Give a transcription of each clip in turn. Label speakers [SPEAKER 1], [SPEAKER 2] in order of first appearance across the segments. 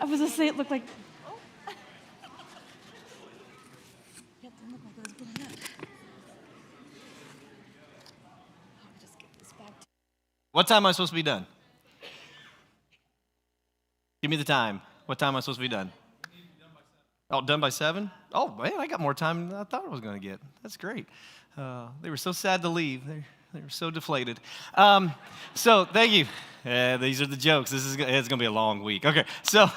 [SPEAKER 1] I was going to say it looked like... Oh. It didn't look like it was blowing up. I'll just get this back.
[SPEAKER 2] What time am I supposed to be done? Give me the time. What time am I supposed to be done? Oh, done by 7? Oh, man, I got more time than I thought I was going to get. That's great. They were so sad to leave. They were so deflated. So thank you. These are the jokes. It's going to be a long week. Okay, so,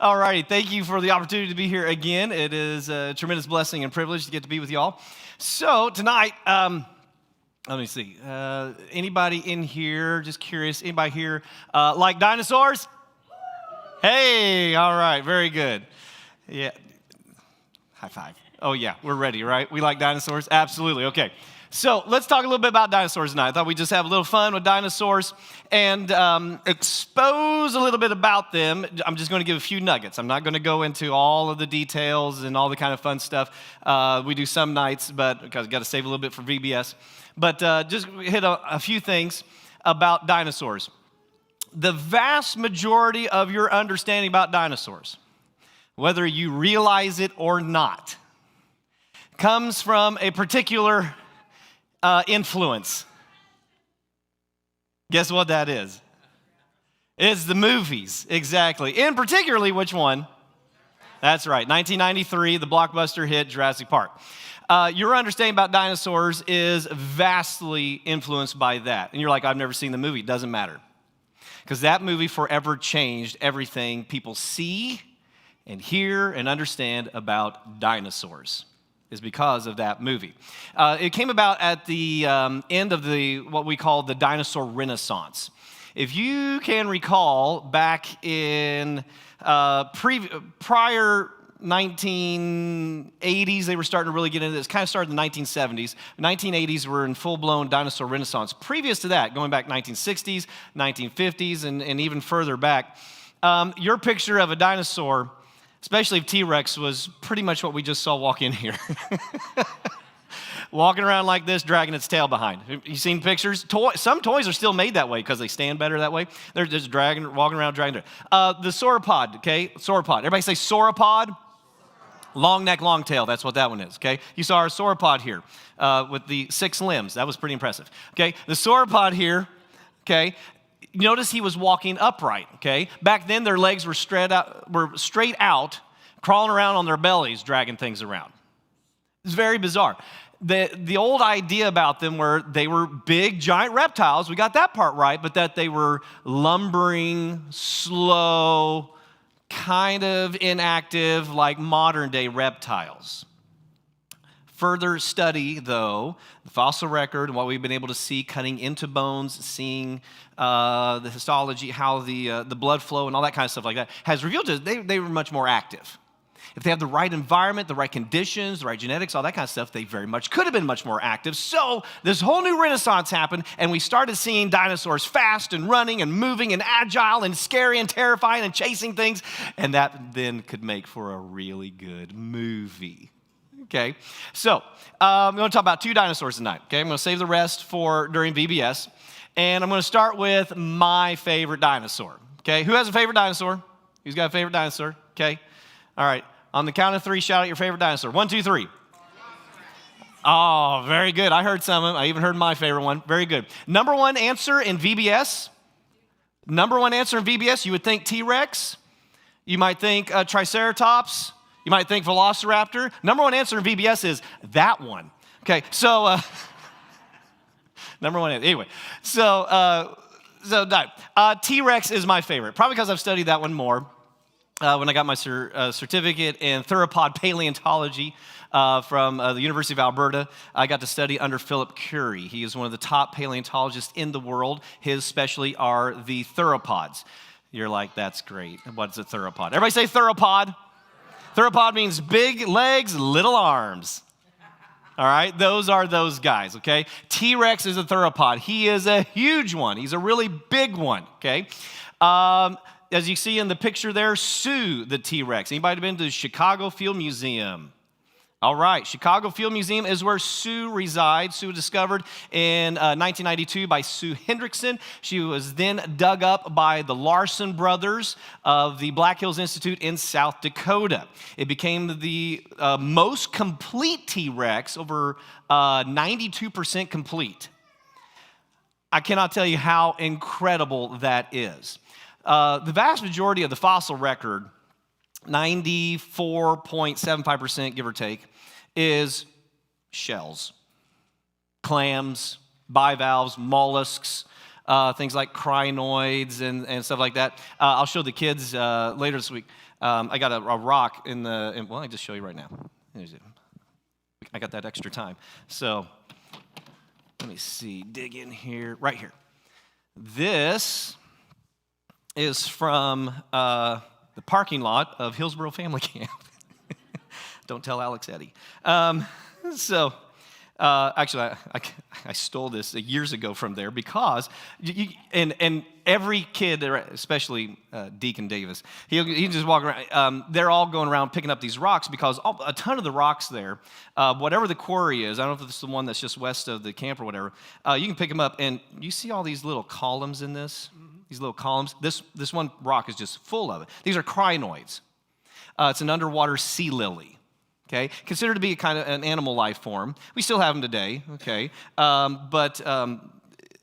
[SPEAKER 2] all righty. Thank you for the opportunity to be here again. It is a tremendous blessing and privilege to get to be with you all. So tonight, let me see. Anybody in here, just curious, anybody here like dinosaurs? Hey, all right, very good. Yeah, high five. Oh yeah, we're ready, right? We like dinosaurs? Absolutely, okay. So let's talk a little bit about dinosaurs tonight. I thought we'd just have a little fun with dinosaurs and expose a little bit about them. I'm just going to give a few nuggets. I'm not going to go into all of the details and all the kind of fun stuff we do some nights, but because I've got to save a little bit for VBS. But just hit a few things about dinosaurs. The vast majority of your understanding about dinosaurs, whether you realize it or not, comes from a particular influence. Guess what that is? It's the movies, exactly. And particularly which one? That's right, 1993, the blockbuster hit Jurassic Park. Your understanding about dinosaurs is vastly influenced by that. And you're like, I've never seen the movie. It doesn't matter. Because that movie forever changed everything people see and hear and understand about dinosaurs. Is because of that movie. It came about at the end of what we call the dinosaur renaissance. If you can recall, back in prior 1980s, they were starting to really get into this. Kind of started in the 1970s. 1980s were in full-blown dinosaur renaissance. Previous to that, going back 1960s, 1950s, and even further back, your picture of a dinosaur, especially if T-Rex, was pretty much what we just saw walk in here. Walking around like this, dragging its tail behind. You seen pictures? Some toys are still made that way because they stand better that way. They're just walking around, dragging it. The sauropod, okay? Sauropod. Everybody say sauropod? Long neck, long tail. That's what that one is, okay? You saw our sauropod here with the 6 limbs. That was pretty impressive, okay? The sauropod here, okay? Notice he was walking upright, okay? Back then, their legs were straight out, crawling around on their bellies, dragging things around. It's very bizarre. The old idea about them were they were big, giant reptiles. We got that part right, but that they were lumbering, slow, kind of inactive, like modern-day reptiles. Further study, though, the fossil record and what we've been able to see cutting into bones, seeing the histology, how the blood flow and all that kind of stuff like that, has revealed to us they were much more active. If they have the right environment, the right conditions, the right genetics, all that kind of stuff, they very much could have been much more active. So this whole new renaissance happened, and we started seeing dinosaurs fast and running and moving and agile and scary and terrifying and chasing things, and that then could make for a really good movie. Okay, so I'm going to talk about 2 dinosaurs tonight. Okay, I'm going to save the rest for during VBS, and I'm going to start with my favorite dinosaur. Okay, who has a favorite dinosaur? Who's got a favorite dinosaur? Okay, all right. On the count of 3, shout out your favorite dinosaur. 1, 2, 3. Oh, very good. I heard some of them. I even heard my favorite one. Very good. Number 1 answer in VBS. Number 1 answer in VBS, you would think T-Rex. You might think Triceratops. You might think Velociraptor. Number 1 answer in VBS is that one. Okay, so number 1 answer. Anyway, so T-Rex is my favorite, probably because I've studied that one more. When I got my certificate in theropod paleontology from the University of Alberta, I got to study under Philip Curie. He is one of the top paleontologists in the world. His specialty are the theropods. You're like, that's great. What's a theropod? Everybody say theropod. Theropod means big legs, little arms. All right, those are those guys, okay? T-Rex is a theropod. He is a huge one. He's a really big one, okay? As you see in the picture there, Sue the T-Rex. Anybody been to the Chicago Field Museum? All right, Chicago Field Museum is where Sue resides. Sue was discovered in 1992 by Sue Hendrickson. She was then dug up by the Larson brothers of the Black Hills Institute in South Dakota. It became the most complete T-Rex, over 92% complete. I cannot tell you how incredible that is. The vast majority of the fossil record, 94.75%, give or take, is shells, clams, bivalves, mollusks, things like crinoids and stuff like that. I'll show the kids later this week. I got a rock well, I just show you right now. I got that extra time. So let me see, dig in here, right here. This is from the parking lot of Hillsborough Family Camp. Don't tell Alex Eddy. Actually, I stole this years ago from there because, and every kid, especially Deacon Davis, he just walk around. They're all going around picking up these rocks because a ton of the rocks there, whatever the quarry is, I don't know if it's the one that's just west of the camp or whatever, you can pick them up, and you see all these little columns in this? These little columns. This one rock is just full of it. These are crinoids. It's an underwater sea lily. Okay, considered to be a kind of an animal life form. We still have them today. Okay, but a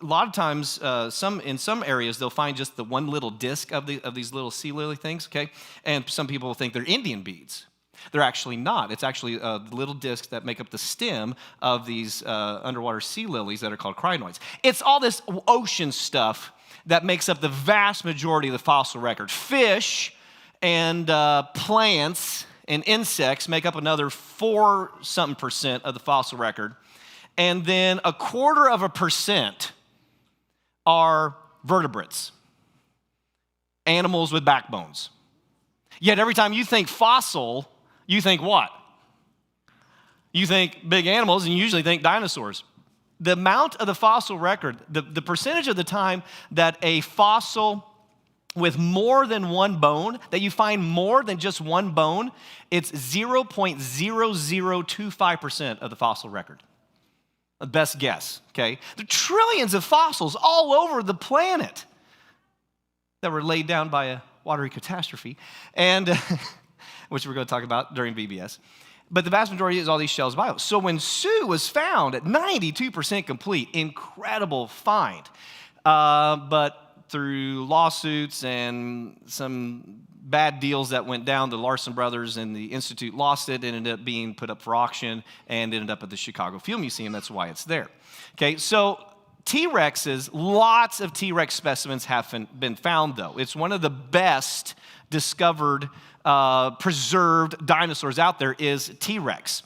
[SPEAKER 2] lot of times, in some areas, they'll find just the one little disc of these little sea lily things. Okay, and some people think they're Indian beads. They're actually not. It's actually the little discs that make up the stem of these underwater sea lilies that are called crinoids. It's all this ocean stuff that makes up the vast majority of the fossil record. Fish and plants and insects make up another 4% of the fossil record. And then 0.25% are vertebrates, animals with backbones. Yet every time you think fossil, you think what? You think big animals, and you usually think dinosaurs. The amount of the fossil record, the percentage of the time that a fossil with more than one bone, that you find more than just one bone, it's 0.0025% of the fossil record. The best guess, okay? There are trillions of fossils all over the planet that were laid down by a watery catastrophe, and which we're going to talk about during VBS. But the vast majority is all these shells bios. So when Sue was found at 92% complete, incredible find. But through lawsuits and some bad deals that went down, the Larson brothers and the Institute lost it and ended up being put up for auction and ended up at the Chicago Field Museum. That's why it's there. Okay, so T-Rexes, lots of T-Rex specimens have been found, though. It's one of the best discovered, preserved dinosaurs out there is T-Rex.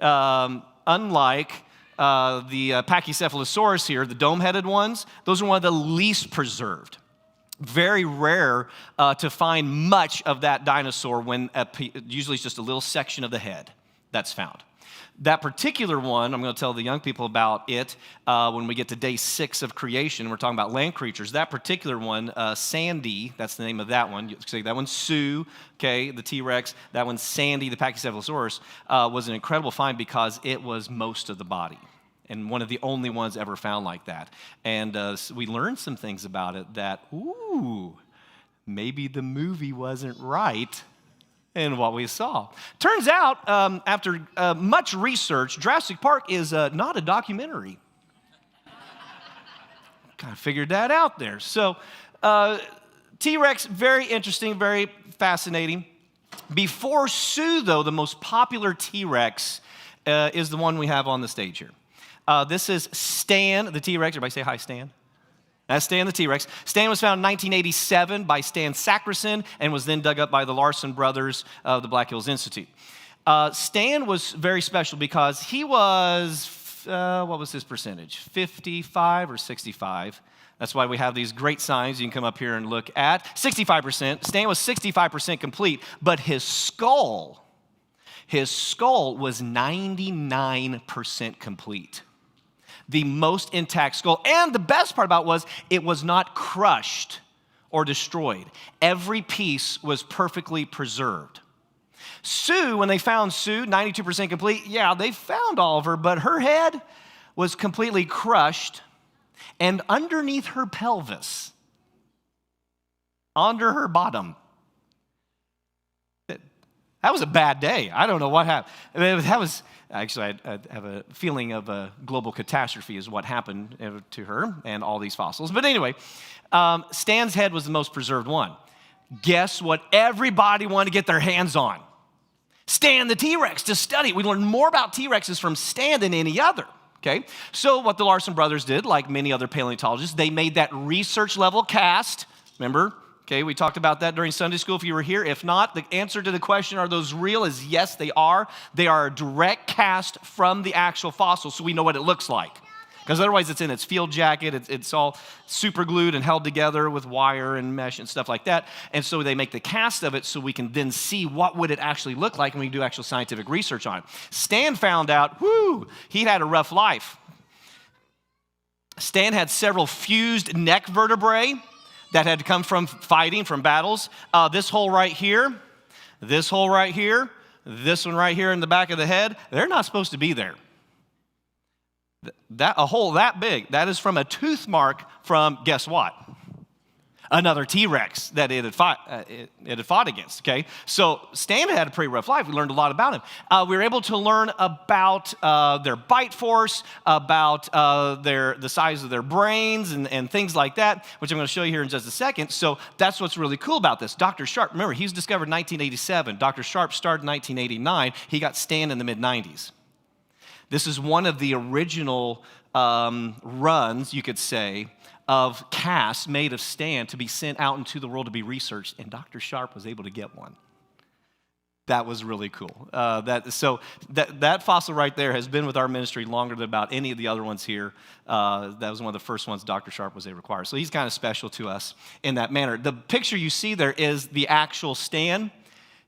[SPEAKER 2] Unlike the Pachycephalosaurus here, the dome-headed ones, those are one of the least preserved. Very rare to find much of that dinosaur when usually it's just a little section of the head that's found. That particular one, I'm going to tell the young people about it when we get to day 6 of creation. We're talking about land creatures. That particular one, Sandy, that's the name of that one. You say that one's Sue, okay, the T-Rex. That one's Sandy, the Pachycephalosaurus, was an incredible find because it was most of the body and one of the only ones ever found like that. And so we learned some things about it that, maybe the movie wasn't right in what we saw. Turns out, after much research, Jurassic Park is not a documentary. Kind of figured that out there. So T-Rex, very interesting, very fascinating. Before Sue, though, the most popular T-Rex is the one we have on the stage here. This is Stan, the T-Rex. Everybody say hi, Stan. That's Stan the T-Rex. Stan was found in 1987 by Stan Sacrison and was then dug up by the Larson brothers of the Black Hills Institute. Stan was very special because he was, what was his percentage? 55 or 65? That's why we have these great signs you can come up here and look at. 65%. Stan was 65% complete, but his skull was 99% complete. The most intact skull. And the best part about it was not crushed or destroyed. Every piece was perfectly preserved. Sue, when they found Sue, 92% complete, yeah, they found all of her, but her head was completely crushed, and underneath her pelvis, under her bottom. That was a bad day. I don't know what happened. That was, actually, I have a feeling of a global catastrophe is what happened to her and all these fossils. But anyway, Stan's head was the most preserved one. Guess what everybody wanted to get their hands on? Stan the T-Rex, to study. We learned more about T-Rexes from Stan than any other. Okay, so what the Larson brothers did, like many other paleontologists, they made that research level cast. Remember? Okay, we talked about that during Sunday school if you were here. If not, the answer to the question, are those real, is yes, they are. They are a direct cast from the actual fossil, so we know what it looks like. Because otherwise it's in its field jacket, it's all super glued and held together with wire and mesh and stuff like that. And so they make the cast of it so we can then see what would it actually look like when we do actual scientific research on it. Stan found out, he had a rough life. Stan had several fused neck vertebrae that had come from fighting, from battles. This hole right here, this hole right here, this one right here in the back of the head, they're not supposed to be there. A hole that big, that is from a tooth mark from, guess what? Another T-Rex that it had fought against, okay? So Stan had a pretty rough life. We learned a lot about him. We were able to learn about their bite force, about the size of their brains and things like that, which I'm going to show you here in just a second. So that's what's really cool about this. Dr. Sharp, remember, he was discovered in 1987. Dr. Sharp started in 1989. He got Stan in the mid-90s. This is one of the original runs, you could say, of casts made of Stan to be sent out into the world to be researched, and Dr. Sharp was able to get one. That was really cool. That fossil right there has been with our ministry longer than about any of the other ones here. That was one of the first ones Dr. Sharp was able to acquire. So he's kind of special to us in that manner. The picture you see there is the actual Stan,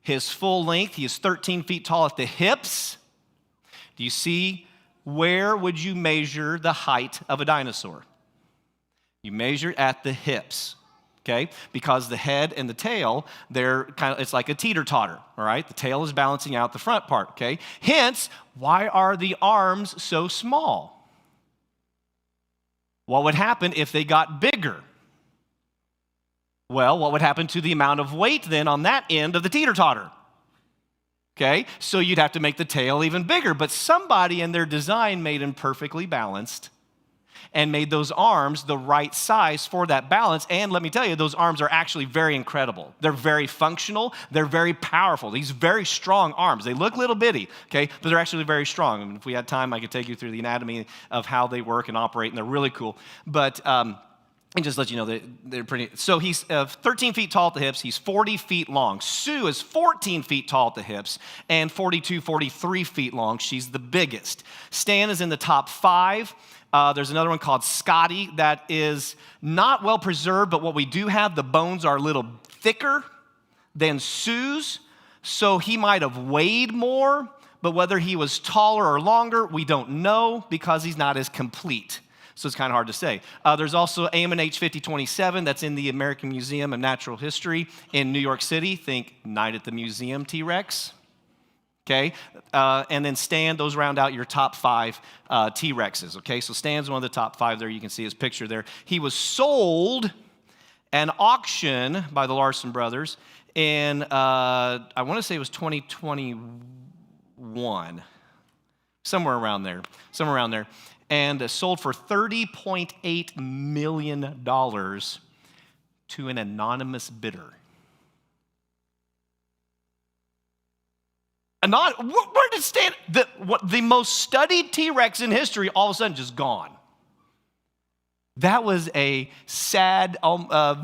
[SPEAKER 2] his full length. He is 13 feet tall at the hips. Do you see where would you measure the height of a dinosaur? You measure it at the hips, okay? Because the head and the tail, it's like a teeter-totter, all right? The tail is balancing out the front part, okay? Hence, why are the arms so small? What would happen if they got bigger? Well, what would happen to the amount of weight then on that end of the teeter-totter? Okay, so you'd have to make the tail even bigger, but somebody in their design made them perfectly balanced and made those arms the right size for that balance. And let me tell you, those arms are actually very incredible. They're very functional. They're very powerful. These very strong arms. They look little bitty, okay, but they're actually very strong. I mean, if we had time, I could take you through the anatomy of how they work and operate, and they're really cool. But and just let you know, they're pretty. So he's 13 feet tall at the hips. He's 40 feet long. Sue is 14 feet tall at the hips and 43 feet long. She's the biggest. Stan is in the top 5. There's another one called Scotty that is not well preserved, but what we do have, the bones are a little thicker than Sue's. So he might have weighed more, but whether he was taller or longer, we don't know because he's not as complete. So it's kind of hard to say. There's also AMH 5027 that's in the American Museum of Natural History in New York City. Think Night at the Museum T-Rex. Okay, and then Stan, those round out your top 5 T-Rexes. Okay, so Stan's one of the top 5 there. You can see his picture there. He was sold an auction by the Larson brothers in, I want to say it was 2021, somewhere around there. And sold for $30.8 million to an anonymous bidder. Where did Stan, the most studied T-Rex in history, all of a sudden just gone? That was a sad,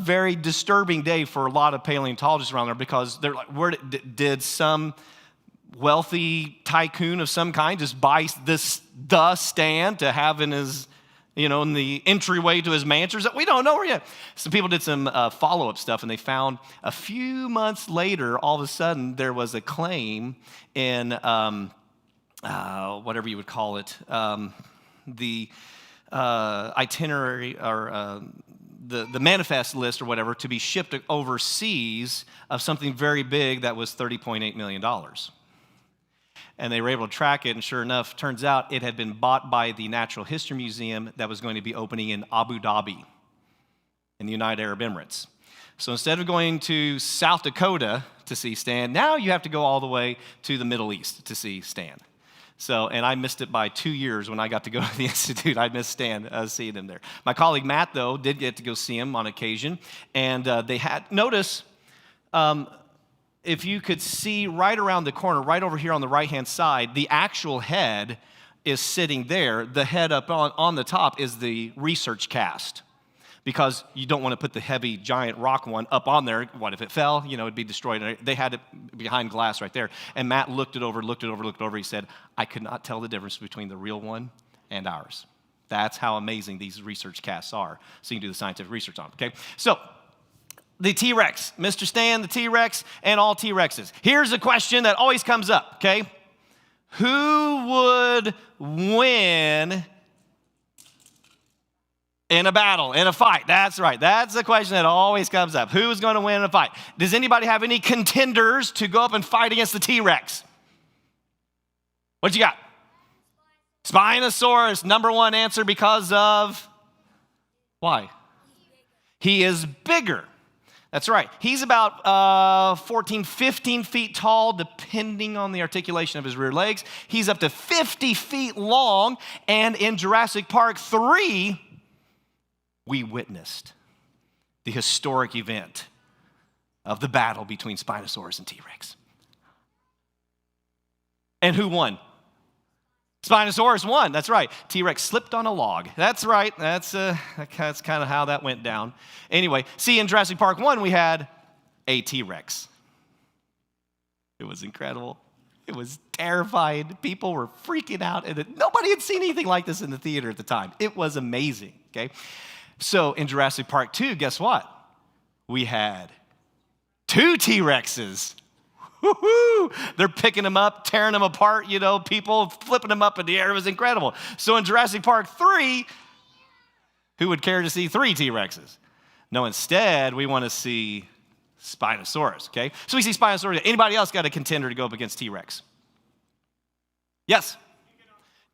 [SPEAKER 2] very disturbing day for a lot of paleontologists around there because they're like, did some wealthy tycoon of some kind just buy the Stan to have in his, in the entryway to his mansion? We don't know yet. Some people did some follow-up stuff, and they found a few months later, all of a sudden, there was a claim in whatever you would call it, the itinerary or the manifest list or whatever to be shipped overseas of something very big that was $30.8 million. And they were able to track it, and sure enough, turns out it had been bought by the Natural History Museum that was going to be opening in Abu Dhabi in the United Arab Emirates. So instead of going to South Dakota to see Stan, now you have to go all the way to the Middle East to see Stan. So, and I missed it by 2 years when I got to go to the Institute. I missed Stan seeing him there. My colleague Matt, though, did get to go see him on occasion. And they had, notice, if you could see right around the corner, right over here on the right-hand side, the actual head is sitting there. The head up on the top is the research cast, because you don't want to put the heavy, giant rock one up on there. What if it fell? You know, it'd be destroyed. They had it behind glass right there. And Matt looked it over. He said, I could not tell the difference between the real one and ours. That's how amazing these research casts are. So you can do the scientific research on them, okay? So the T-Rex, Mr. Stan, the T-Rex, and all T-Rexes. Here's a question that always comes up, okay? Who would win in a battle, in a fight? That's right. That's the question that always comes up. Who's going to win in a fight? Does anybody have any contenders to go up and fight against the T-Rex? What you got? Spinosaurus, number one answer because of, why? He is bigger. That's right. He's about 14, 15 feet tall, depending on the articulation of his rear legs. He's up to 50 feet long, and in Jurassic Park 3, we witnessed the historic event of the battle between Spinosaurus and T-Rex. And who won? Spinosaurus won. That's right. T-Rex slipped on a log. That's right. That's kind of how that went down. Anyway, see, in Jurassic Park 1, we had a T-Rex. It was incredible. It was terrifying. People were freaking out, and nobody had seen anything like this in the theater at the time. It was amazing, okay? So in Jurassic Park 2, guess what? We had 2 T-Rexes. Woo-hoo! They're picking them up, tearing them apart, you know, people flipping them up in the air. It was incredible. So in Jurassic Park 3, who would care to see 3 T-Rexes? No, instead, we want to see Spinosaurus, okay? So we see Spinosaurus. Anybody else got a contender to go up against T-Rex? Yes?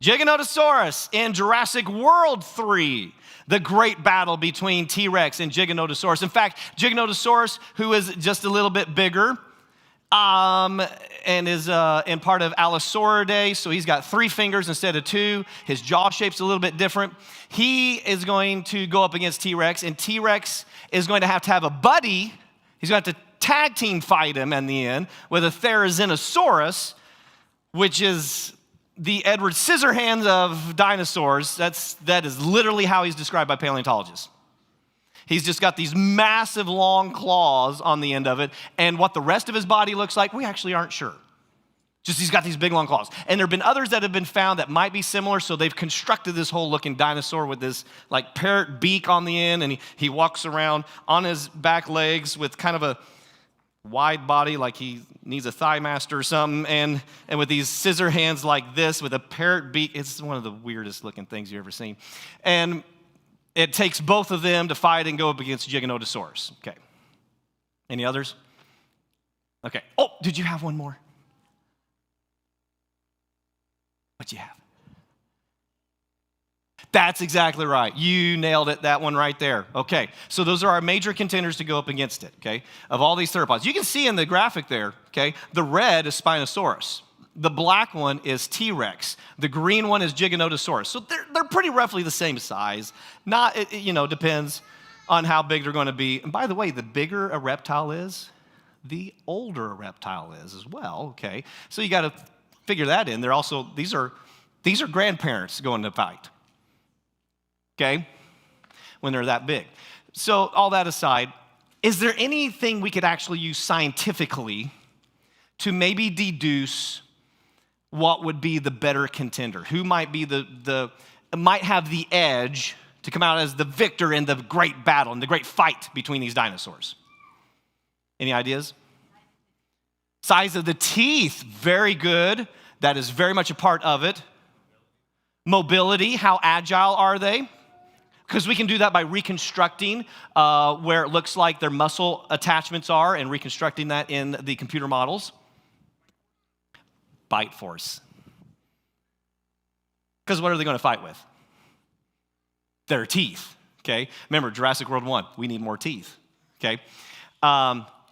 [SPEAKER 2] Giganotosaurus in Jurassic World 3. The great battle between T-Rex and Giganotosaurus. In fact, Giganotosaurus, who is just a little bit bigger, and is in part of Allosauridae, so he's got 3 fingers instead of 2. His jaw shape's a little bit different. He is going to go up against T-Rex, and T-Rex is going to have a buddy. He's going to have to tag team fight him in the end with a Therizinosaurus, which is the Edward Scissorhands of dinosaurs. That is literally how he's described by paleontologists. He's just got these massive long claws on the end of it, and what the rest of his body looks like, we actually aren't sure. Just he's got these big long claws. And there have been others that have been found that might be similar, so they've constructed this whole looking dinosaur with this like parrot beak on the end, and he walks around on his back legs with kind of a wide body, like he needs a thigh master or something, and with these scissor hands like this with a parrot beak. It's one of the weirdest looking things you've ever seen. And it takes both of them to fight and go up against Giganotosaurus. Okay. Any others? Okay. Oh, did you have one more? What'd you have? That's exactly right. You nailed it, that one right there. Okay, so those are our major contenders to go up against it, okay, of all these theropods. You can see in the graphic there, okay, the red is Spinosaurus. The black one is T-Rex. The green one is Giganotosaurus. So they're pretty roughly the same size. Depends on how big they're going to be. And by the way, the bigger a reptile is, the older a reptile is as well, okay? So you got to figure that in. These are grandparents going to fight. Okay, when they're that big. So all that aside, is there anything we could actually use scientifically to maybe deduce what would be the better contender? Who might be might have the edge to come out as the victor in the great battle, in the great fight between these dinosaurs? Any ideas? Size of the teeth, very good. That is very much a part of it. Mobility, how agile are they? Because we can do that by reconstructing where it looks like their muscle attachments are and reconstructing that in the computer models. Bite force. Because what are they going to fight with? Their teeth, okay? Remember, Jurassic World 1, we need more teeth, okay?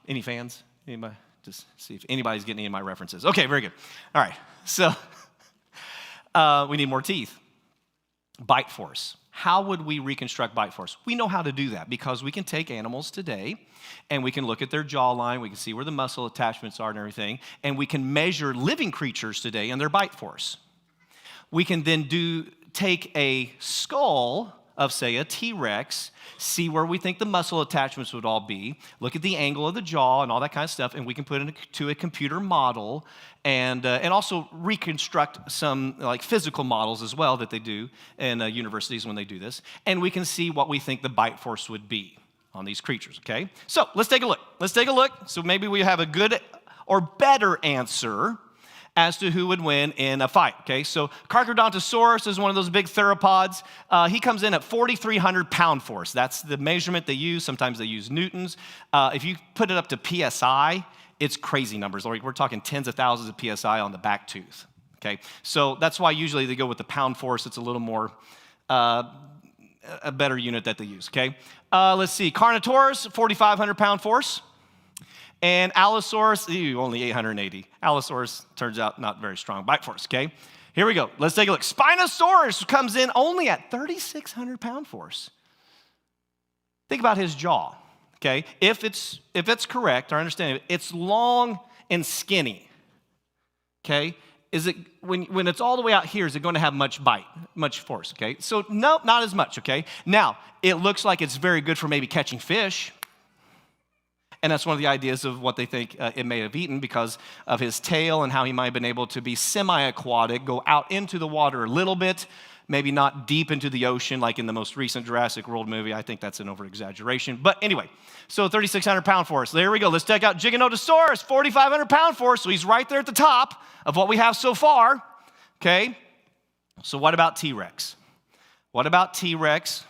[SPEAKER 2] Any fans? Anybody? Just see if anybody's getting any of my references. Okay, very good. All right, so we need more teeth. Bite force. How would we reconstruct bite force? We know how to do that because we can take animals today and we can look at their jawline, we can see where the muscle attachments are and everything, and we can measure living creatures today and their bite force. We can then take a skull of, say, a T-Rex, see where we think the muscle attachments would all be, look at the angle of the jaw and all that kind of stuff, and we can put it into a computer model and also reconstruct some like physical models as well that they do in universities when they do this, and we can see what we think the bite force would be on these creatures, okay? So let's take a look. So maybe we have a good or better answer as to who would win in a fight, okay? So Carcharodontosaurus is one of those big theropods. He comes in at 4,300 pound force. That's the measurement they use. Sometimes they use newtons. If you put it up to PSI, it's crazy numbers. We're talking tens of thousands of PSI on the back tooth, okay? So that's why usually they go with the pound force. It's a little more, a better unit that they use, okay? Let's see, Carnotaurus, 4,500 pound force. And Allosaurus, only 880. Allosaurus turns out not very strong bite force, okay? Here we go. Let's take a look. Spinosaurus comes in only at 3,600 pound force. Think about his jaw, okay? If it's correct, or understand it, it's long and skinny, okay? Is it, when it's all the way out here, is it going to have much force, okay? So no, not as much, okay? Now, it looks like it's very good for maybe catching fish. And that's one of the ideas of what they think it may have eaten because of his tail and how he might have been able to be semi-aquatic, go out into the water a little bit, maybe not deep into the ocean like in the most recent Jurassic World movie. I think that's an over-exaggeration. But anyway, so 3,600 pound force. There we go. Let's check out Giganotosaurus, 4,500 pound force. So he's right there at the top of what we have so far, okay? So what about T-Rex? What about T-Rex?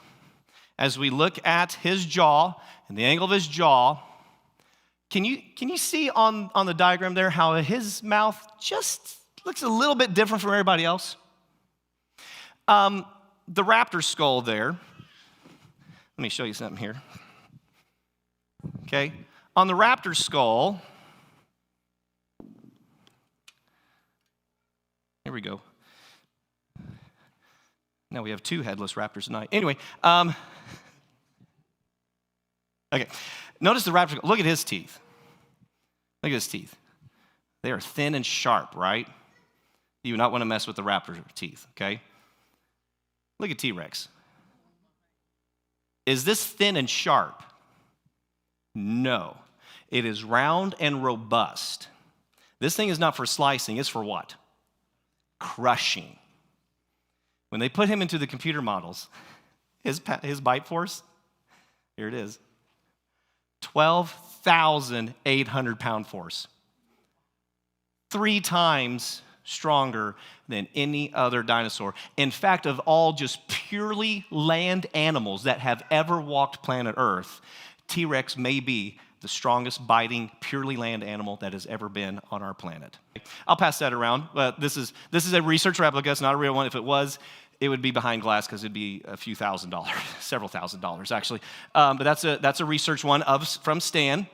[SPEAKER 2] As we look at his jaw and the angle of his jaw, can you see on the diagram there how his mouth just looks a little bit different from everybody else? The raptor skull there, let me show you something here. Okay, on the raptor skull, here we go. Now we have two headless raptors tonight. Anyway, okay, notice the raptor, look at his teeth. Look at his teeth. They are thin and sharp, right? You do not want to mess with the raptor teeth, okay? Look at T-Rex. Is this thin and sharp? No. It is round and robust. This thing is not for slicing, it's for what? Crushing. When they put him into the computer models, his bite force, here it is, 12,800 pound force. 3 times stronger than any other dinosaur. In fact, of all just purely land animals that have ever walked planet Earth, T-Rex may be the strongest biting purely land animal that has ever been on our planet. I'll pass that around. This is a research replica. It's not a real one. If it was, it would be behind glass because it'd be a few $1,000s, several $1,000s actually. But that's a research one from Stan.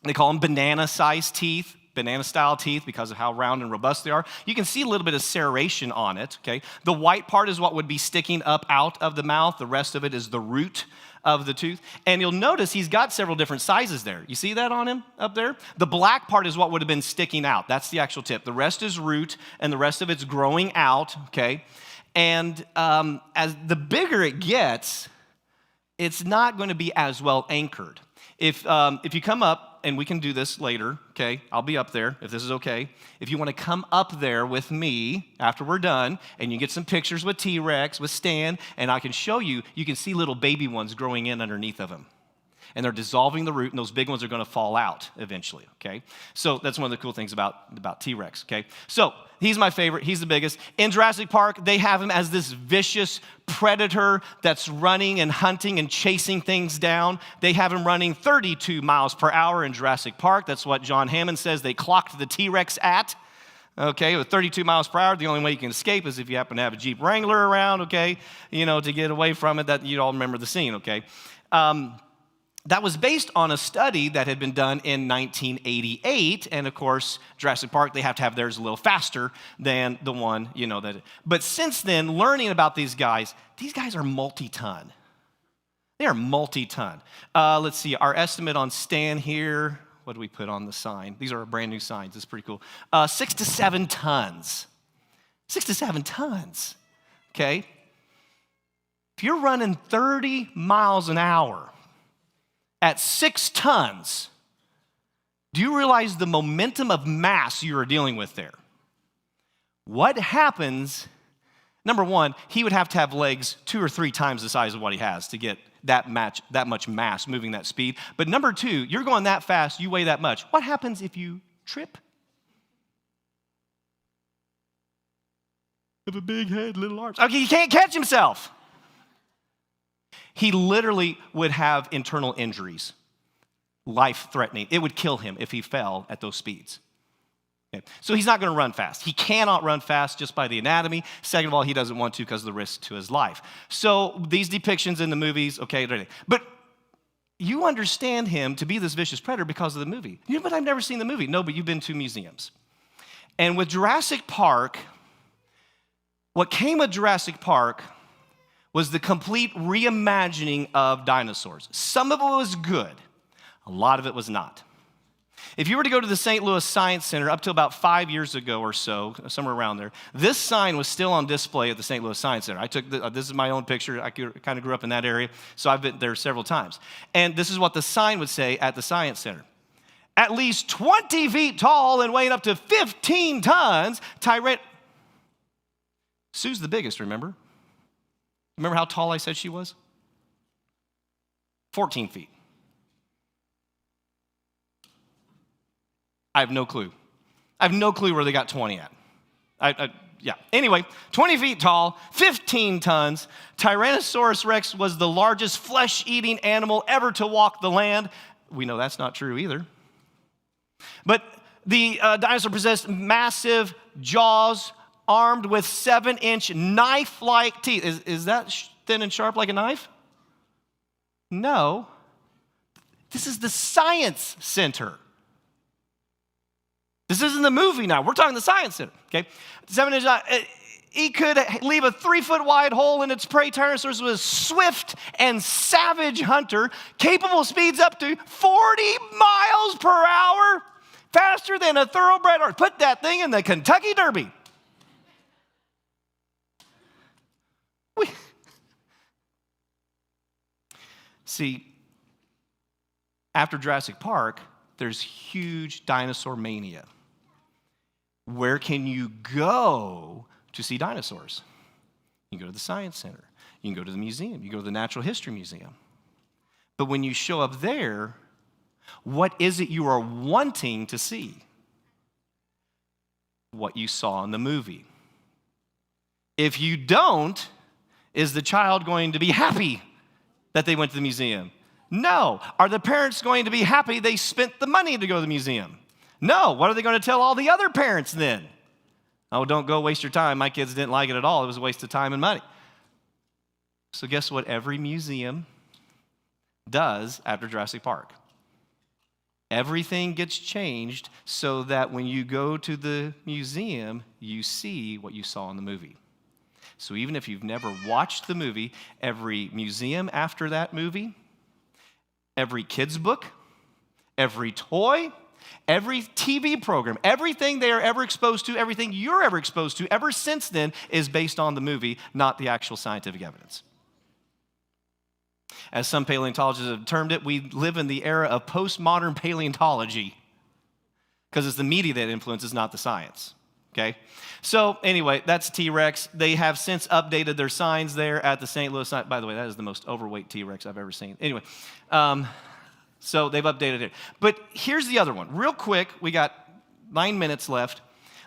[SPEAKER 2] They call them banana-sized teeth, banana-style teeth because of how round and robust they are. You can see a little bit of serration on it, okay? The white part is what would be sticking up out of the mouth. The rest of it is the root of the tooth. And you'll notice he's got several different sizes there. You see that on him up there? The black part is what would have been sticking out. That's the actual tip. The rest is root, and the rest of it's growing out, okay? And as the bigger it gets, it's not going to be as well anchored. If you come up, and we can do this later, okay? I'll be up there if this is okay. If you want to come up there with me after we're done, and you get some pictures with T-Rex, with Stan, and I can show you, you can see little baby ones growing in underneath of him. And they're dissolving the root, and those big ones are going to fall out eventually, okay? So that's one of the cool things about T-Rex, okay? So he's my favorite. He's the biggest. In Jurassic Park, they have him as this vicious predator that's running and hunting and chasing things down. They have him running 32 miles per hour in Jurassic Park. That's what John Hammond says they clocked the T-Rex at. Okay, with 32 miles per hour, the only way you can escape is if you happen to have a Jeep Wrangler around, okay, to get away from it. That you all remember the scene, okay? That was based on a study that had been done in 1988, and of course, Jurassic Park, they have to have theirs a little faster than the one, But since then, learning about these guys are multi-ton. They are multi-ton. Let's see, our estimate on Stan here. What do we put on the sign? These are brand new signs. It's pretty cool. 6 to 7 tons. 6 to 7 tons, okay? If you're running 30 miles an hour at 6 tons, do you realize the momentum of mass you are dealing with there? What happens, number one, he would have to have legs 2 or 3 times the size of what he has to get that much mass moving that speed. But number two, you're going that fast, you weigh that much. What happens if you trip? Have a big head, little arms. Okay, he can't catch himself. He literally would have internal injuries, life-threatening. It would kill him if he fell at those speeds. Okay. So he's not going to run fast. He cannot run fast just by the anatomy. Second of all, he doesn't want to because of the risk to his life. So these depictions in the movies, okay, but you understand him to be this vicious predator because of the movie. But I've never seen the movie. No, but you've been to museums. And with Jurassic Park, what came with Jurassic Park was the complete reimagining of dinosaurs. Some of it was good. A lot of it was not. If you were to go to the St. Louis Science Center up to about 5 years ago or so, somewhere around there, this sign was still on display at the St. Louis Science Center. This is my own picture. I kind of grew up in that area, so I've been there several times. And this is what the sign would say at the Science Center. At least 20 feet tall and weighing up to 15 tons, Sue's the biggest, remember? Remember how tall I said she was? 14 feet. I have no clue. I have no clue where they got 20 at. Anyway, 20 feet tall, 15 tons. Tyrannosaurus Rex was the largest flesh-eating animal ever to walk the land. We know that's not true either. But the dinosaur possessed massive jaws armed with 7-inch knife-like teeth. Is that thin and sharp like a knife? No. This is the Science Center. This isn't the movie now. We're talking the Science Center, okay? 7-inch, he could leave a 3-foot wide hole in its prey. Tyrannosaurus was a swift and savage hunter, capable of speeds up to 40 miles per hour, faster than a thoroughbred horse. Put that thing in the Kentucky Derby. See, after Jurassic Park, there's huge dinosaur mania. Where can you go to see dinosaurs? You can go to the Science Center. You can go to the museum. You go to the Natural History Museum. But when you show up there, what is it you are wanting to see? What you saw in the movie. If you don't, is the child going to be happy that they went to the museum? No. Are the parents going to be happy they spent the money to go to the museum? No. What are they going to tell all the other parents then? Oh, don't go waste your time. My kids didn't like it at all. It was a waste of time and money. So guess what every museum does after Jurassic Park? Everything gets changed so that when you go to the museum, you see what you saw in the movie. So even if you've never watched the movie, every museum after that movie, every kid's book, every toy, every TV program, everything they are ever exposed to, everything you're ever exposed to ever since then is based on the movie, not the actual scientific evidence. As some paleontologists have termed it, we live in the era of postmodern paleontology because it's the media that influences, not the science. Okay? So anyway, that's T-Rex. They have since updated their signs there at the St. Louis. By the way, that is the most overweight T-Rex I've ever seen. Anyway, So they've updated it. But here's the other one. Real quick, we got 9 minutes left.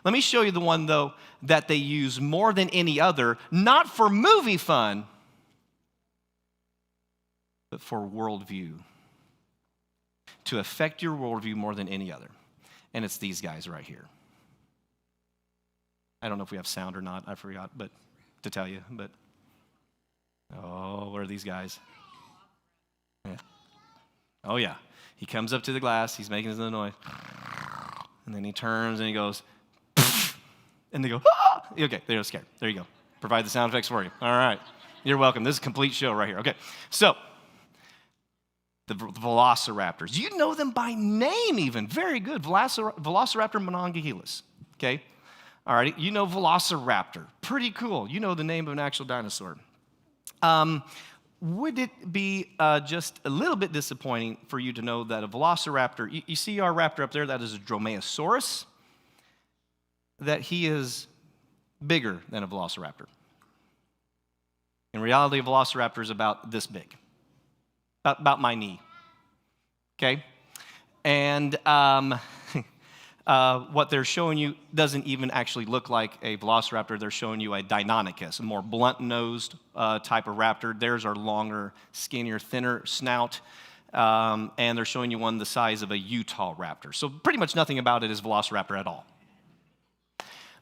[SPEAKER 2] Let me show you the one, though, that they use more than any other, not for movie fun, but for worldview. To affect your worldview more than any other. And it's these guys right here. I don't know if we have sound or not. I forgot to tell you. But, oh, what are these guys? Yeah. Oh, yeah. He comes up to the glass. He's making his little noise. And then he turns and he goes, and they go, ah! Okay, they're scared. There you go. Provide the sound effects for you. All right. You're welcome. This is a complete show right here. Okay, so the velociraptors. You know them by name even. Very good. Velociraptor monongahela. Okay? All right, you know velociraptor. Pretty cool. You know the name of an actual dinosaur. Would it be just a little bit disappointing for you to know that a velociraptor, you see our raptor up there, that is a dromaeosaurus, that he is bigger than a velociraptor. In reality, a velociraptor is about this big, about my knee, okay? And what they're showing you doesn't even actually look like a velociraptor. They're showing you a Deinonychus, a more blunt-nosed type of raptor. Theirs are longer, skinnier, thinner snout, and they're showing you one the size of a Utah raptor. So pretty much nothing about it is velociraptor at all.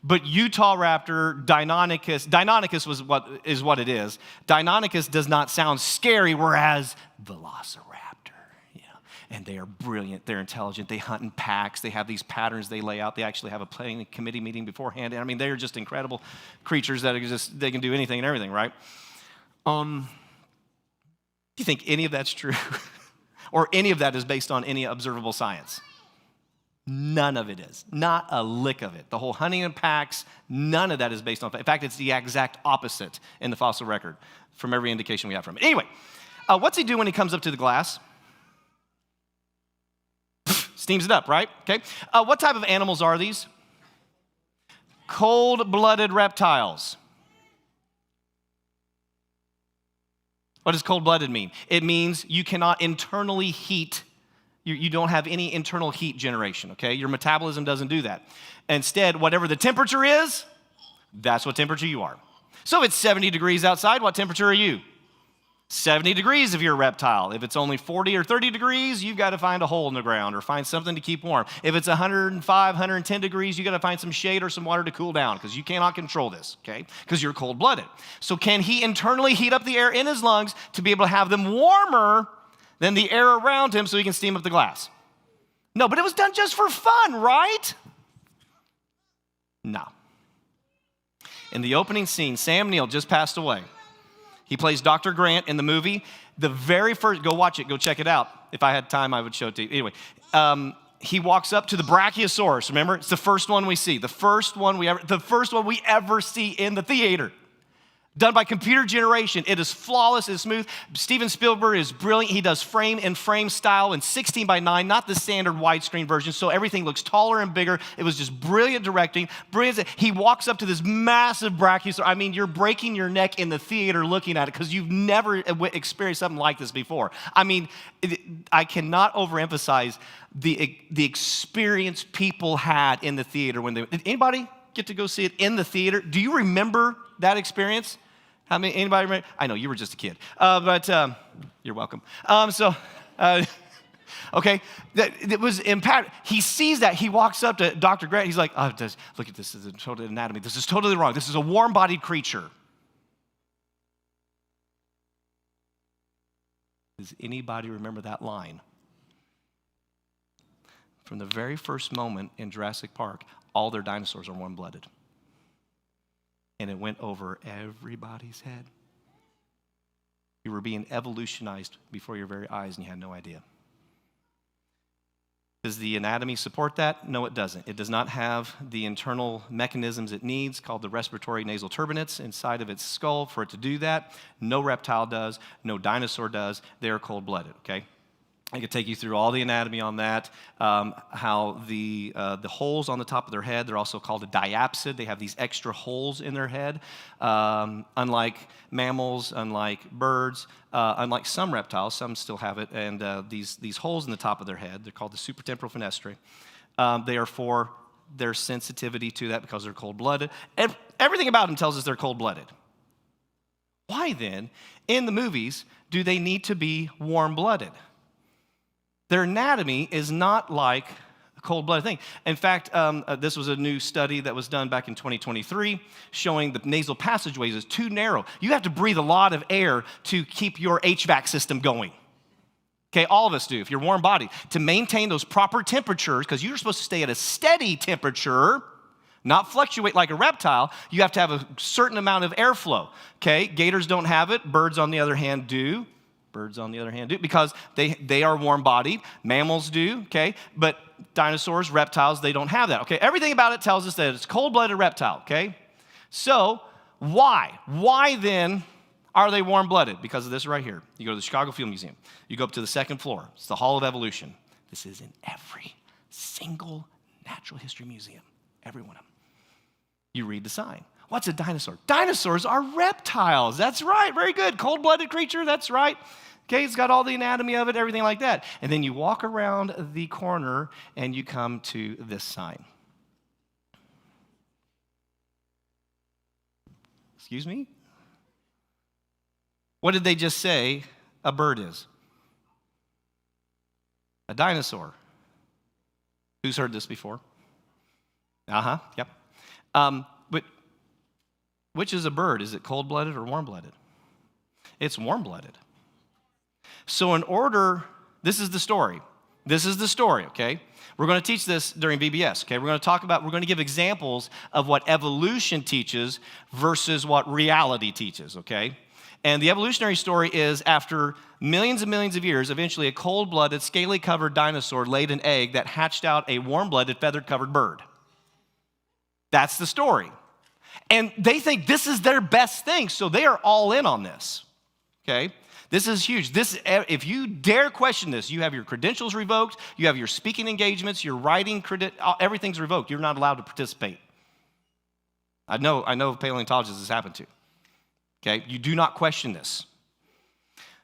[SPEAKER 2] But Utah raptor, Deinonychus is what it is. Deinonychus does not sound scary, whereas velociraptor, and they are brilliant, they're intelligent, they hunt in packs, they have these patterns they lay out, they actually have a planning committee meeting beforehand. I mean, they're just incredible creatures that are they can do anything and everything, right? Do you think any of that's true? Or any of that is based on any observable science? None of it is. Not a lick of it. The whole hunting in packs, none of that is based on. In fact, it's the exact opposite in the fossil record from every indication we have from it. Anyway, what's he do when he comes up to the glass? Steams it up, right? Okay. What type of animals are these? Cold-blooded reptiles. What does cold-blooded mean? It means you cannot internally heat. You don't have any internal heat generation, okay? Your metabolism doesn't do that. Instead, whatever the temperature is, that's what temperature you are. So if it's 70 degrees outside, what temperature are you? 70 degrees if you're a reptile. If it's only 40 or 30 degrees, you've got to find a hole in the ground or find something to keep warm. If it's 105, 110 degrees, you've got to find some shade or some water to cool down because you cannot control this, okay? Because you're cold-blooded. So can he internally heat up the air in his lungs to be able to have them warmer than the air around him so he can steam up the glass? No, but it was done just for fun, right? No. In the opening scene, Sam Neill just passed away. He plays Dr. Grant in the movie. The very first, go watch it, go check it out. If I had time, I would show it to you. Anyway, he walks up to the Brachiosaurus. Remember, it's the first one we see. The first one we ever see in the theater. Done by computer generation. It is flawless, it's smooth. Steven Spielberg is brilliant. He does frame-in-frame style in 16:9, not the standard widescreen version, so everything looks taller and bigger. It was just brilliant directing. Brilliant. He walks up to this massive brachiosaurus. I mean, you're breaking your neck in the theater looking at it because you've never experienced something like this before. I mean, I cannot overemphasize the experience people had in the theater when they. Did anybody get to go see it in the theater? Do you remember that experience? Anybody remember? I know, you were just a kid, but you're welcome. Okay, it was impact. He sees that. He walks up to Dr. Grant. He's like, look at this. This is a total anatomy. This is totally wrong. This is a warm-bodied creature. Does anybody remember that line? From the very first moment in Jurassic Park, all their dinosaurs are warm-blooded. And it went over everybody's head. You were being evolutionized before your very eyes and you had no idea. Does the anatomy support that? No, it doesn't. It does not have the internal mechanisms it needs, called the respiratory nasal turbinates, inside of its skull for it to do that. No reptile does. No dinosaur does. They're cold-blooded, okay? I could take you through all the anatomy on that, how the holes on the top of their head, they're also called a diapsid. They have these extra holes in their head. Unlike mammals, unlike birds, unlike some reptiles, some still have it, and these holes in the top of their head, they're called the supratemporal fenestrae. They are for their sensitivity to that because they're cold-blooded. Everything about them tells us they're cold-blooded. Why then, in the movies, do they need to be warm-blooded? Their anatomy is not like a cold-blooded thing. In fact, this was a new study that was done back in 2023 showing the nasal passageways is too narrow. You have to breathe a lot of air to keep your HVAC system going. Okay, all of us do, if you're warm-bodied. To maintain those proper temperatures, because you're supposed to stay at a steady temperature, not fluctuate like a reptile, you have to have a certain amount of airflow. Okay, gators don't have it. Birds, on the other hand, do. Birds, on the other hand, do, because they are warm-bodied. Mammals do, okay? But dinosaurs, reptiles, they don't have that, okay? Everything about it tells us that it's cold-blooded reptile, okay? So why? Why then are they warm-blooded? Because of this right here. You go to the Chicago Field Museum. You go up to the second floor. It's the Hall of Evolution. This is in every single natural history museum, every one of them. You read the sign. What's a dinosaur? Dinosaurs are reptiles. That's right. Very good. Cold-blooded creature. That's right. Okay, it's got all the anatomy of it, everything like that. And then you walk around the corner and you come to this sign. Excuse me? What did they just say a bird is? A dinosaur. Who's heard this before? Yep. But which is a bird? Is it cold-blooded or warm-blooded? It's warm-blooded. So this is the story. This is the story, okay? We're going to teach this during VBS, okay? We're going to give examples of what evolution teaches versus what reality teaches, okay? And the evolutionary story is after millions and millions of years, eventually a cold-blooded, scaly-covered dinosaur laid an egg that hatched out a warm-blooded, feathered-covered bird. That's the story. And they think this is their best thing, so they are all in on this, okay? This is huge. If you dare question this, you have your credentials revoked, you have your speaking engagements, your writing everything's revoked. You're not allowed to participate. I know paleontologists this happened to. Okay, you do not question this.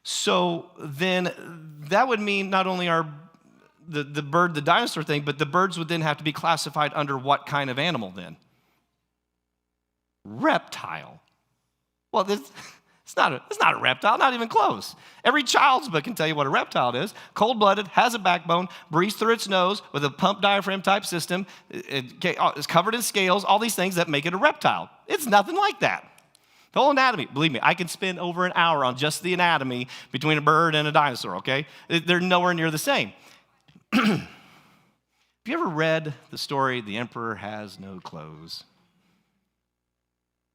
[SPEAKER 2] So then that would mean not only are the bird, the dinosaur thing, but the birds would then have to be classified under what kind of animal then? Reptile. Well, it's not a reptile, not even close. Every child's book can tell you what a reptile is. Cold-blooded, has a backbone, breathes through its nose with a pump diaphragm type system. It's covered in scales, all these things that make it a reptile. It's nothing like that. The whole anatomy, believe me, I can spend over an hour on just the anatomy between a bird and a dinosaur, okay? They're nowhere near the same. Have you ever read the story, The Emperor Has No Clothes?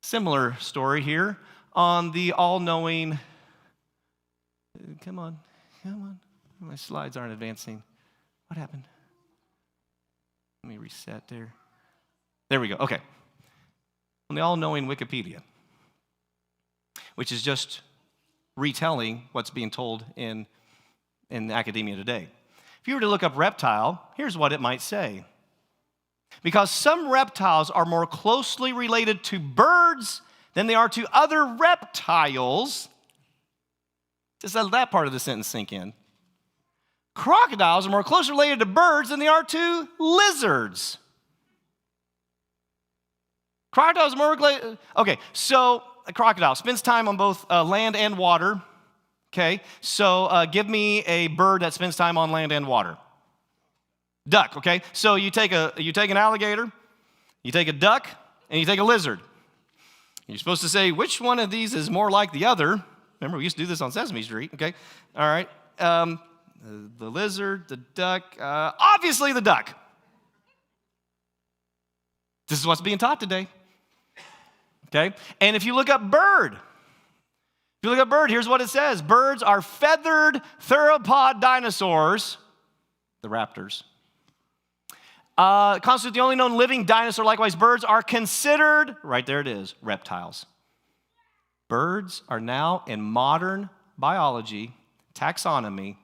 [SPEAKER 2] Similar story here on the all-knowing, come on, my slides aren't advancing. What happened? Let me reset there. There we go, okay. On the all-knowing Wikipedia, which is just retelling what's being told in academia today. If you were to look up reptile, here's what it might say. Because some reptiles are more closely related to birds than they are to other reptiles. Just let that part of the sentence sink in. Crocodiles are more closely related to birds than they are to lizards. Crocodiles are more related. Okay, so a crocodile spends time on both land and water. Okay, so give me a bird that spends time on land and water. Duck, okay? So you take an alligator, you take a duck, and you take a lizard. You're supposed to say, which one of these is more like the other? Remember, we used to do this on Sesame Street, okay? All right. The lizard, the duck, obviously the duck. This is what's being taught today. Okay? And if you look up bird, here's what it says. Birds are feathered theropod dinosaurs, the raptors. Constitute the only known living dinosaur. Likewise, birds are considered, right there it is, reptiles. Birds are now in modern biology, taxonomy,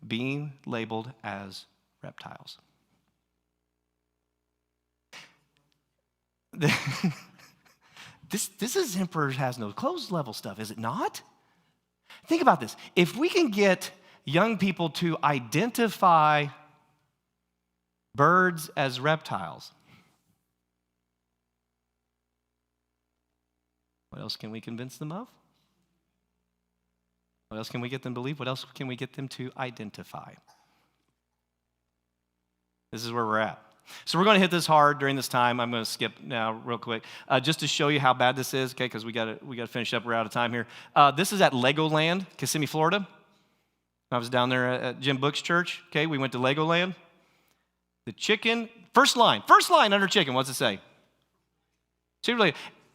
[SPEAKER 2] being labeled as reptiles. This is Emperor Has No Clothes level stuff, is it not? Think about this. If we can get young people to identify birds as reptiles, what else can we convince them of? What else can we get them to believe? What else can we get them to identify? This is where we're at. So we're going to hit this hard during this time. I'm going to skip now real quick, just to show you how bad this is, okay, because we got to finish up. We're out of time here. This is at Legoland, Kissimmee, Florida. I was down there at Jim Book's church, okay? We went to Legoland. The chicken, first line under chicken, what's it say?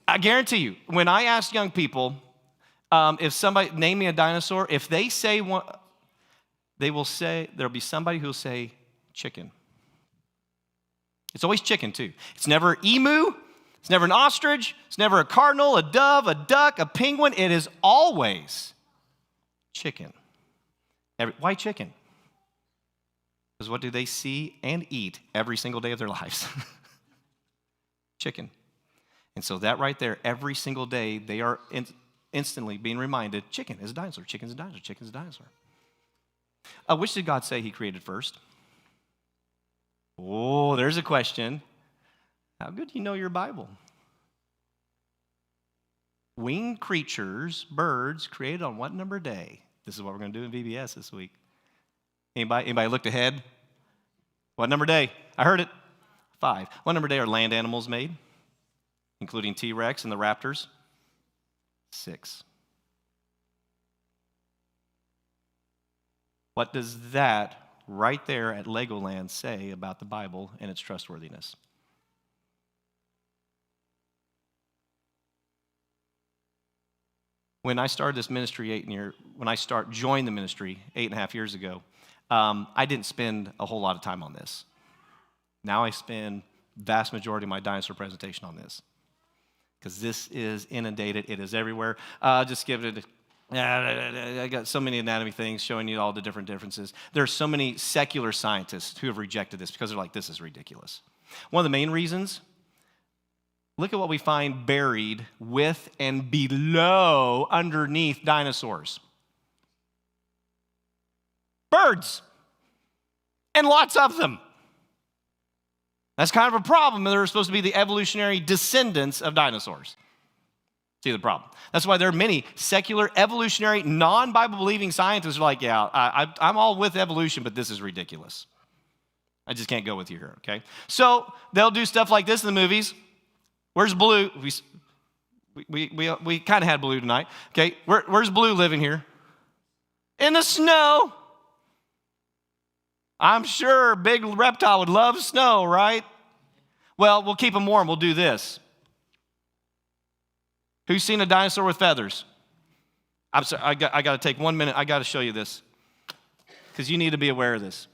[SPEAKER 2] I guarantee you, when I ask young people, if somebody, name me a dinosaur, if they say one, they will say, there'll be somebody who will say chicken. It's always chicken, too. It's never emu. It's never an ostrich. It's never a cardinal, a dove, a duck, a penguin. It is always chicken. Why chicken? Because what do they see and eat every single day of their lives? Chicken. And so that right there, every single day, they are instantly being reminded, chicken is a dinosaur, chicken's a dinosaur, chicken's a dinosaur. Which did God say he created first? Oh, there's a question. How good do you know your Bible? Winged creatures, birds, created on what number day? This is what we're going to do in VBS this week. Anybody looked ahead? What number day? I heard it. 5. What number day are land animals made, including T-Rex and the raptors? 6. What does that right there at Legoland say about the Bible and its trustworthiness? When I started this ministry joined the ministry 8.5 years ago, I didn't spend a whole lot of time on this. Now I spend vast majority of my dinosaur presentation on this because this is inundated. It is everywhere. Just give it I got so many anatomy things showing you all the different differences. There are so many secular scientists who have rejected this because they're like, this is ridiculous. One of the main reasons, look at what we find buried with and below, underneath dinosaurs. Birds. And lots of them. That's kind of a problem. They're supposed to be the evolutionary descendants of dinosaurs. See the problem. That's why there are many secular, evolutionary, non-Bible believing scientists who are like, yeah, I'm all with evolution, but this is ridiculous. I just can't go with you here, okay? So they'll do stuff like this in the movies. Where's Blue? We kind of had Blue tonight, okay? Where's Blue living here? In the snow. I'm sure a big reptile would love snow, right? Well, we'll keep him warm. We'll do this. Who's seen a dinosaur with feathers? I'm sorry, I got to take 1 minute. I got to show you this because you need to be aware of this.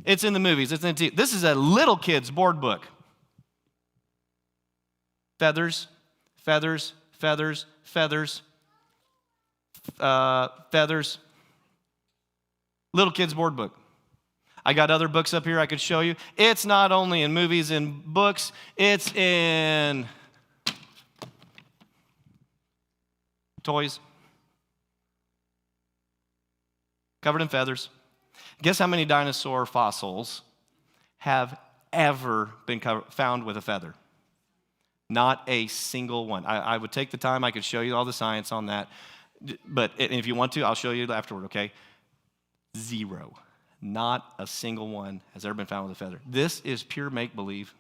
[SPEAKER 2] It's in the movies. It's in the TV. This is a little kid's board book. Feathers, feathers, feathers, feathers, feathers. Little kid's board book. I got other books up here I could show you. It's not only in movies and books, it's in toys. Covered in feathers. Guess how many dinosaur fossils have ever been found with a feather? Not a single one. I would take the time. I could show you all the science on that. But if you want to, I'll show you afterward, okay? 0. Not a single one has ever been found with a feather. This is pure make-believe.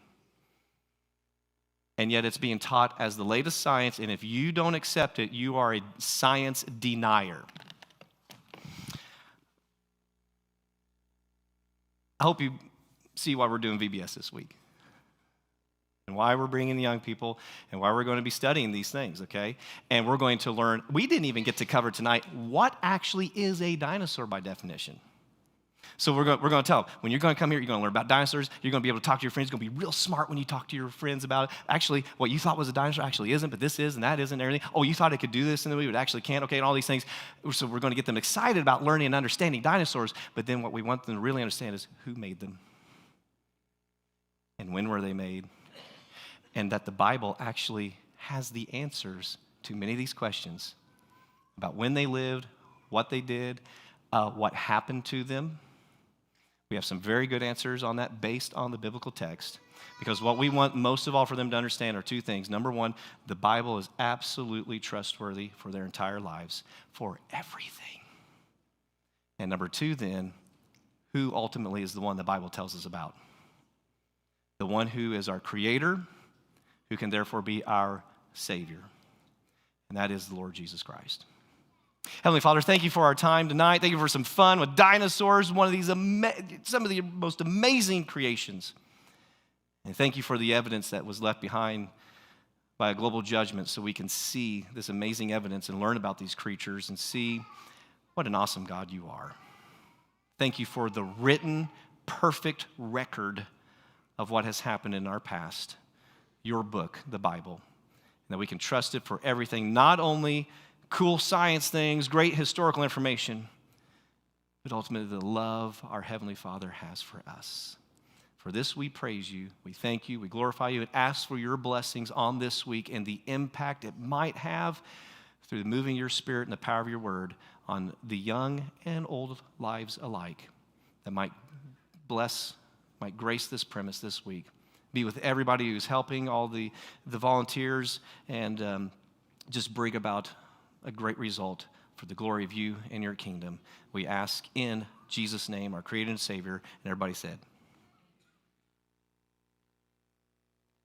[SPEAKER 2] And yet it's being taught as the latest science, and if you don't accept it, you are a science denier. I hope you see why we're doing VBS this week and why we're bringing the young people and why we're going to be studying these things, okay? And we're going to learn, we didn't even get to cover tonight what actually is a dinosaur by definition. So we're going to tell them, when you're going to come here, you're going to learn about dinosaurs. You're going to be able to talk to your friends. You're going to be real smart when you talk to your friends about it. Actually, what you thought was a dinosaur actually isn't, but this is and that isn't and everything. Oh, you thought it could do this and then it actually can't. Okay, and all these things. So we're going to get them excited about learning and understanding dinosaurs. But then what we want them to really understand is who made them and when were they made, and that the Bible actually has the answers to many of these questions about when they lived, what they did, what happened to them. We have some very good answers on that based on the biblical text, because what we want most of all for them to understand are two things. Number one, the Bible is absolutely trustworthy for their entire lives, for everything. And number two then, who ultimately is the one the Bible tells us about? The one who is our creator, who can therefore be our Savior. And that is the Lord Jesus Christ. Heavenly Father, thank you for our time tonight. Thank you for some fun with dinosaurs, one of these some of the most amazing creations. And thank you for the evidence that was left behind by a global judgment so we can see this amazing evidence and learn about these creatures and see what an awesome God you are. Thank you for the written, perfect record of what has happened in our past, your book, the Bible, and that we can trust it for everything, not only cool science things, great historical information, but ultimately the love our Heavenly Father has for us. For this we praise you, we thank you, we glorify you, and ask for your blessings on this week and the impact it might have through the moving of your Spirit and the power of your word on the young and old lives alike, that might grace this premise this week. Be with everybody who's helping, all the volunteers, and just bring about a great result for the glory of you and your kingdom. We ask in Jesus' name, our Creator and Savior, and everybody said,